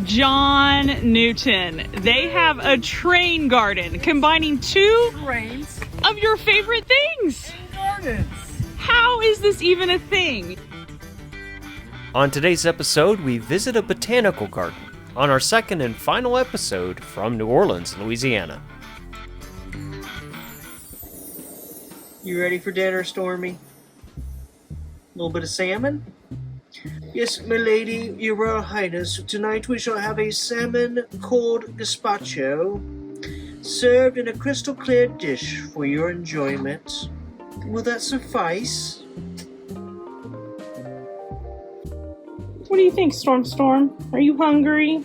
John Newton. They have a train garden combining two Trains of your favorite things. gardens. How is this even a thing? On today's episode, we visit a botanical garden on our second and final episode from New Orleans, Louisiana. You ready for dinner, Stormy? A little bit of salmon? Yes, my lady, your royal highness, tonight we shall have a salmon called gazpacho, served in a crystal clear dish for your enjoyment. Will that suffice? What do you think, Storm? Are you hungry?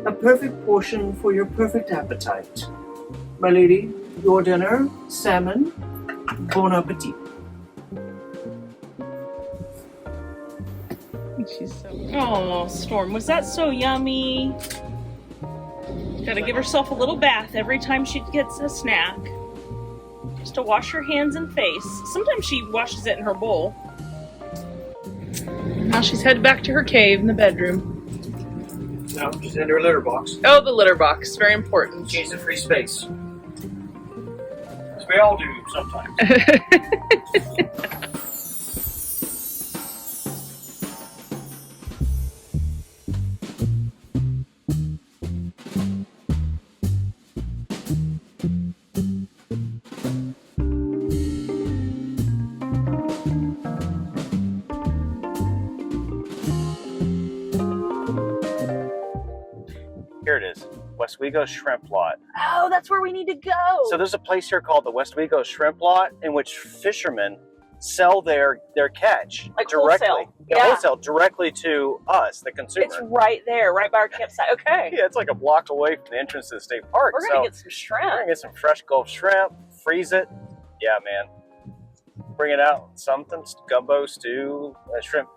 A perfect portion for your perfect appetite. My lady, your dinner, salmon, bon appetit. She's so... Oh, Storm, was that so yummy? Gotta give herself a little bath every time she gets a snack. Just to wash her hands and face. Sometimes she washes it in her bowl. Now she's headed back to her cave in the bedroom. No, just in her litter box. Oh, the litter box. Very important. She needs a free space. As we all do sometimes. Here it is, Westwego Shrimp Lot. Oh, that's where we need to go. So there's a place here called the Westwego Shrimp Lot in which fishermen sell their catch Like directly. wholesale. Yeah, Yeah. wholesale directly to us, the consumer. It's right there, right by our campsite. Okay. Yeah, it's like a block away from the entrance to the state park. We're going to get some We're shrimp. gonna get some fresh Gulf shrimp, freeze it. Yeah, man. Bring it out. Something, gumbo, stew, shrimp,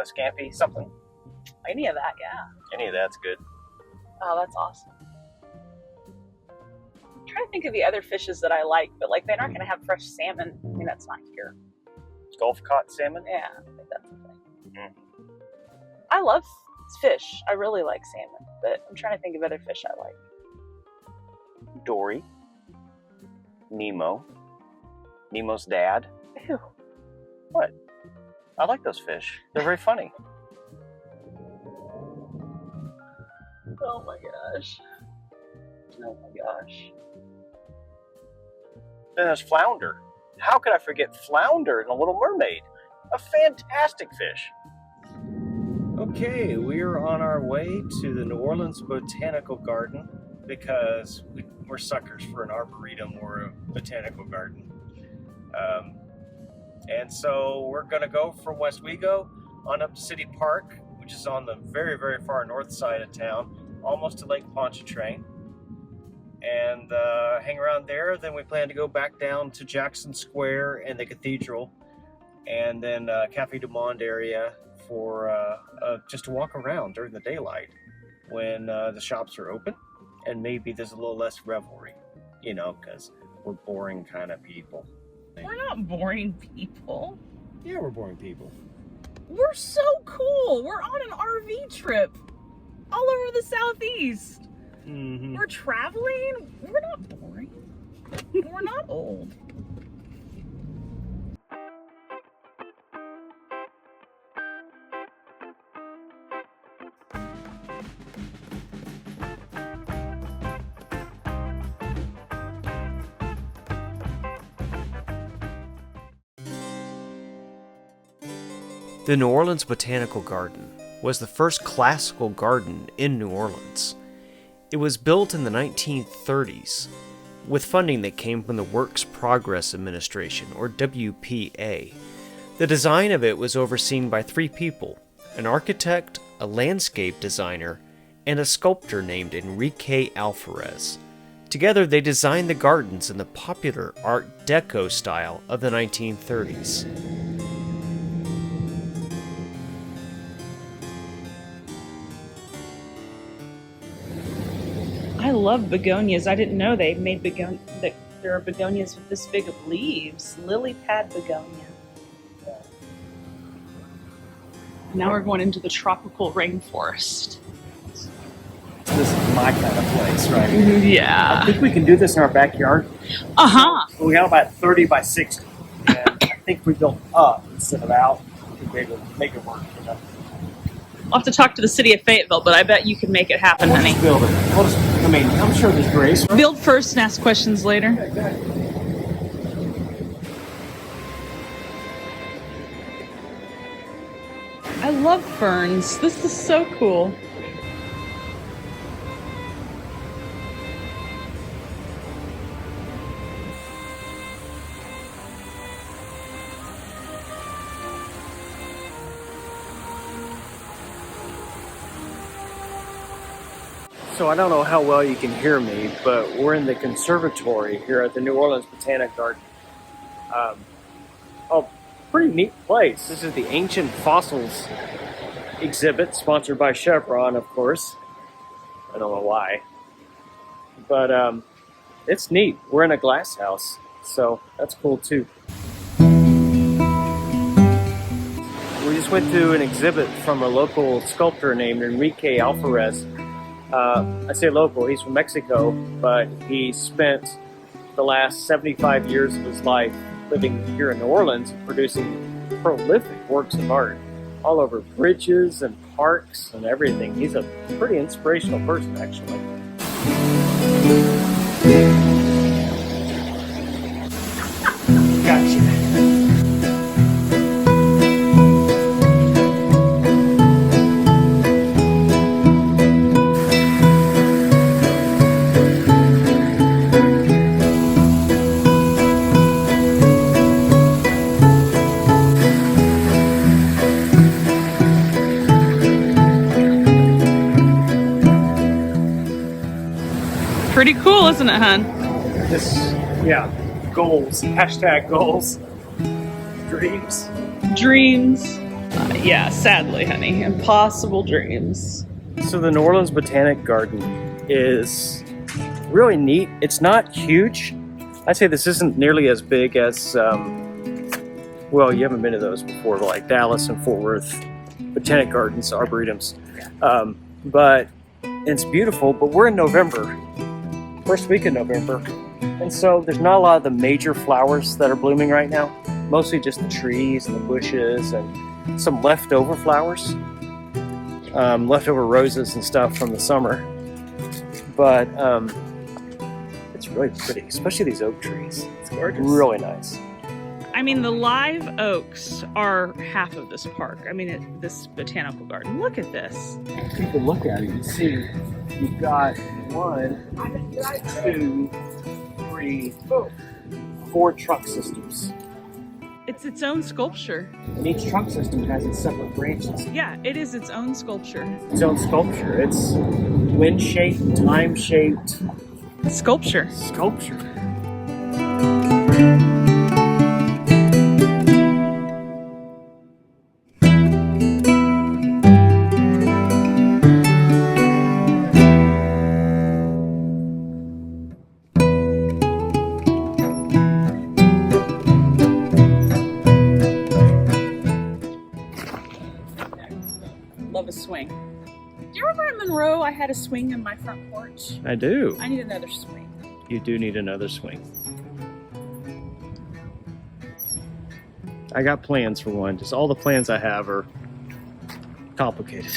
scampi, something. Any of that, yeah. Any of that's good. Oh, that's awesome. I'm trying to think of the other fishes that I like, but like they're not going to have fresh salmon. I mean, that's not here. Gulf caught salmon? Yeah, I think that's the thing. Mm. I love fish. I really like salmon, but I'm trying to think of other fish I like. Dory. Nemo. Nemo's dad. Ew. What? I like those fish. They're very funny. Oh my gosh. Oh my gosh. Then there's flounder. How could I forget flounder in The Little Mermaid? A fantastic fish. Okay, we're on our way to the New Orleans Botanical Garden because we're suckers for an arboretum or a botanical garden. And so we're going to go from Westwego on up to City Park, which is on the very, very far north side of town, almost to Lake Pontchartrain, and hang around there. Then we plan to go back down to Jackson Square and the Cathedral, and then Cafe du Monde area for just to walk around during the daylight when the shops are open, and maybe there's a little less revelry, because we're boring kind of people. We're not boring people. Yeah, we're boring people. We're so cool. We're on an RV trip all over the Southeast. Mm-hmm. We're traveling. We're not boring. We're not old. The New Orleans Botanical Garden was the first classical garden in New Orleans. It was built in the 1930s with funding that came from the Works Progress Administration, or WPA. The design of it was overseen by three people: an architect, a landscape designer, and a sculptor named Enrique Alvarez. Together they designed the gardens in the popular Art Deco style of the 1930s. I love begonias. I didn't know they made that there are begonias with this big of leaves. Lily pad begonia. Now we're going into the tropical rainforest. This is my kind of place, right? I Yeah. think we can do this in our backyard. Uh-huh. We got about 30 by 60, and I think we built up instead of out to be able to make it work. You know? I'll have to talk to the city of Fayetteville, but I bet you can make it happen, We'll honey. just build it. I mean, I'm sure there's grace. Build first and ask questions later. I love ferns. This is so cool. So I don't know how well you can hear me, but we're in the conservatory here at the New Orleans Botanical Garden. Pretty neat place. This is the Ancient Fossils exhibit, sponsored by Chevron, of course. I don't know why. But it's neat. We're in a glass house, so that's cool too. We just went to an exhibit from a local sculptor named Enrique Alvarez. I say local, he's from Mexico, but he spent the last 75 years of his life living here in New Orleans, producing prolific works of art all over bridges and parks and everything. He's a pretty inspirational person, actually. Gotcha. Pretty cool, isn't it, hon? Yeah, goals, hashtag goals, dreams. Dreams. Yeah, sadly, honey. Impossible dreams. So the New Orleans Botanic Garden is really neat. It's not huge. I'd say this isn't nearly as big as, well, you haven't been to those before, but like Dallas and Fort Worth Botanic Gardens, Arboretums. But it's beautiful, but we're in November, first week of November. And so there's not a lot of the major flowers that are blooming right now. Mostly just the trees and the bushes and some leftover flowers. Leftover roses and stuff from the summer. But it's really pretty, especially these oak trees. It's gorgeous. Really nice. I mean, the live oaks are half of this park. I mean, this botanical garden. Look at this. If you can look at it, you see you've got 1, 2, 3, 4 trunk systems. It's its own sculpture. And each trunk system has its separate branches. Yeah, it is its own sculpture. Its own sculpture. It's wind-shaped, time-shaped Sculpture. sculpture. Love a swing. Do you remember in Monroe I had a swing in my front porch? I do. I need another swing. You do need another swing. I got plans for one. Just all the plans I have are complicated.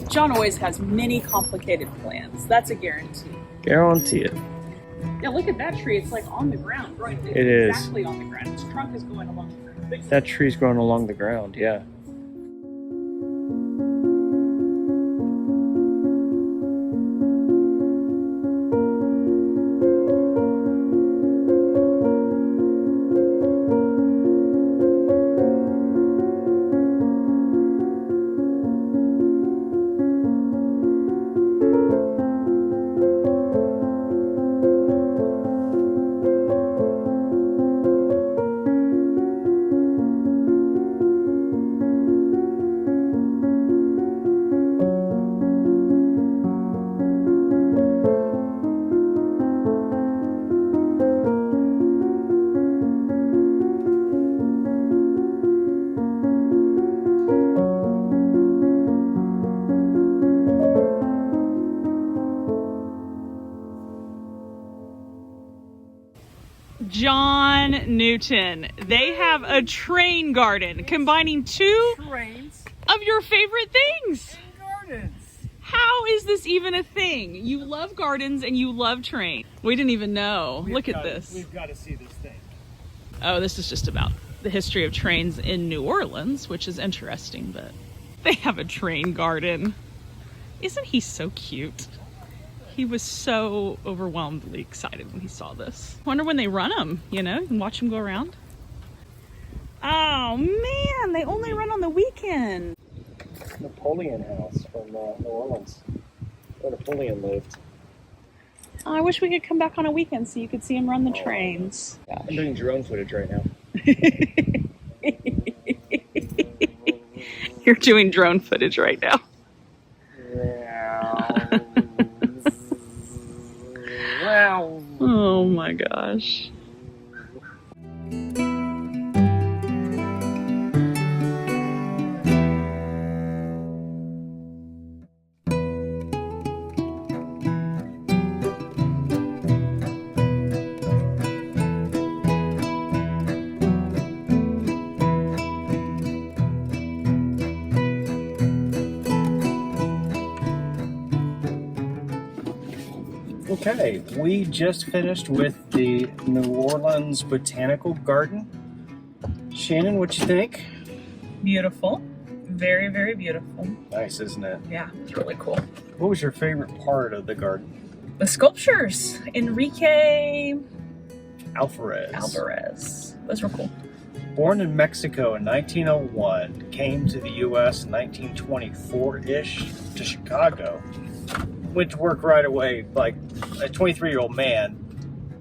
John always has many complicated plans. That's a guarantee. Guarantee it. Yeah, look at that tree. It's like on the ground, growing. It is. Exactly on the ground. Its trunk is going along the ground. That tree's growing along the ground, yeah. John Newton. They have a train garden combining two Trains of your favorite things. and gardens. How is this even a thing? You love gardens and you love trains. We didn't even know. Look at this. We've got to see this thing. Oh, this is just about the history of trains in New Orleans, which is interesting, but they have a train garden. Isn't he so cute? He was so overwhelmingly excited when he saw this. Wonder when they run them, you know, and watch them go around. Oh man, they only run on the weekend. Napoleon House from New Orleans, where Napoleon lived. Oh, I wish we could come back on a weekend so you could see him run the trains. I'm doing drone footage right now. You're doing drone footage right now. Wow. Oh my gosh. Okay, we just finished with the New Orleans Botanical Garden. Shannon, what you think? Beautiful. Very, very beautiful. Nice, isn't it? Yeah, it's really cool. What was your favorite part of the garden? The sculptures. Enrique Alvarez. Those were cool. Born in Mexico in 1901, came to the U.S. in 1924-ish to Chicago. Went to work right away, like a 23-year-old man.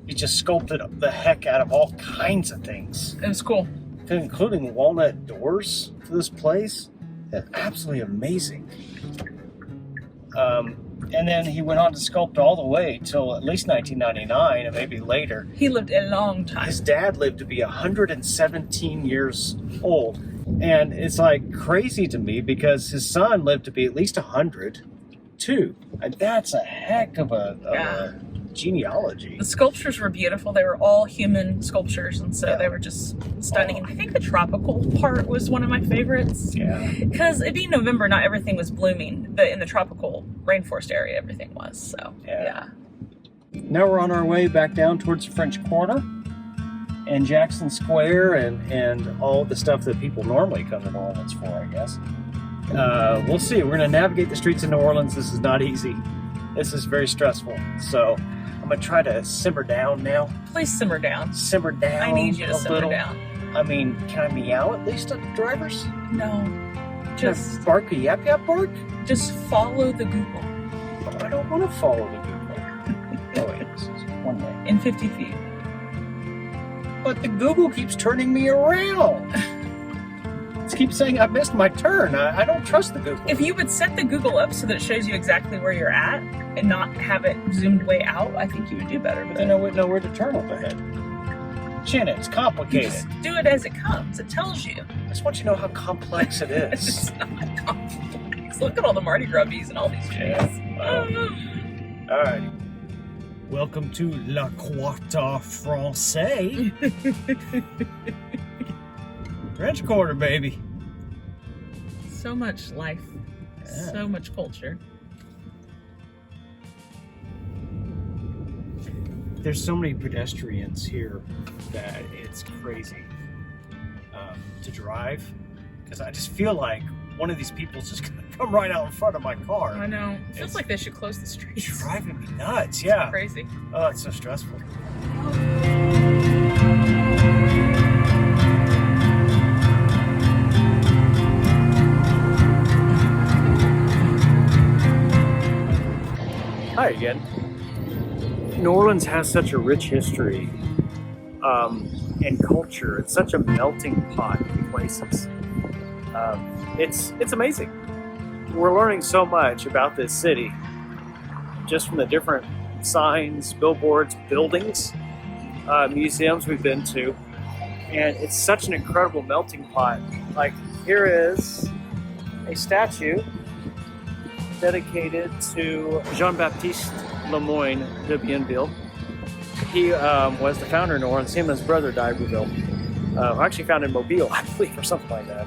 He just sculpted the heck out of all kinds of things, It was cool. including walnut doors for this place. That's absolutely amazing. And then he went on to sculpt all the way till at least 1999 and maybe later. He lived a long time. His dad lived to be 117 years old. And it's like crazy to me because his son lived to be at least 100 too. And that's a heck of a genealogy. The sculptures were beautiful. They were all human sculptures, and so they were just stunning. And I think the tropical part was one of my favorites. Yeah. Because it being November, not everything was blooming, but in the tropical rainforest area, everything was. So, yeah. Now we're on our way back down towards the French Quarter and Jackson Square and all the stuff that people normally come to New Orleans for, I guess. We'll see. We're going to navigate the streets of New Orleans. This is not easy. This is very stressful. So I'm going to try to simmer down now. Please simmer down. Simmer down. I need you to a simmer little. down. I mean, can I meow at least at the drivers? No. Can Just I bark a yap yap bark? just follow the Google I don't want to follow the Google. Oh wait, this is one way. in 50 feet. But the Google keeps turning me around. It keeps saying I missed my turn. I don't trust the Google. If you would set the Google up so that it shows you exactly where you're at and not have it zoomed way out, I think you would do better. But But then I wouldn't know where to turn up ahead. Shannon, it's you complicated. just do it as it comes. It tells you. I just want you to know how complex it is. It's not complex. Look at all the Mardi Gras bees and all these trees. All right. Welcome to La Quarta Francais. French Quarter, baby. So much life. Yeah. So much culture. There's so many pedestrians here that it's crazy to drive because I just feel like one of these people's just gonna come right out in front of my car. I know. It feels It's like they should close the streets. driving me nuts. Yeah. Crazy. Oh, it's so stressful. Hi again. New Orleans has such a rich history and culture. It's such a melting pot of places. It's amazing. We're learning so much about this city just from the different signs, billboards, buildings, museums we've been to. And it's such an incredible melting pot. Like, here is a statue dedicated to Jean-Baptiste Lemoyne de Bienville. He was the founder in New Orleans. Him and his brother died in Iberville. Actually founded Mobile, I believe, or something like that.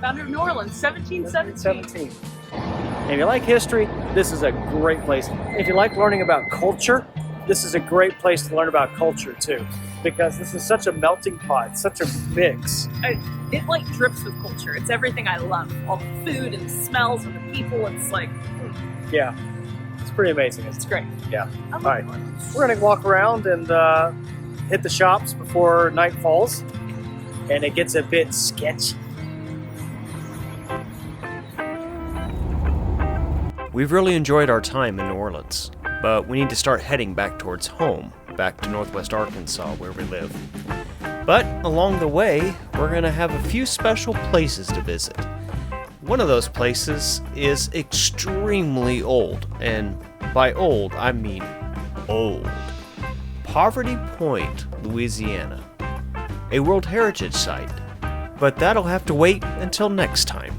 Founder of New Orleans, 1717. 17. And if you like history, this is a great place. If you like learning about culture, this is a great place to learn about culture too, because this is such a melting pot, such a mix. It like drips with culture. It's everything I love. All the food and the smells and the people. It's like, Yeah, it's pretty amazing. it's great. Yeah. I love All right. New Orleans. We're gonna walk around and hit the shops before night falls, and it gets a bit sketchy. We've really enjoyed our time in New Orleans, but we need to start heading back towards home, back to Northwest Arkansas where we live. But along the way, we're going to have a few special places to visit. One of those places is extremely old, and by old, I mean old. Poverty Point, Louisiana. A World Heritage Site. But that'll have to wait until next time.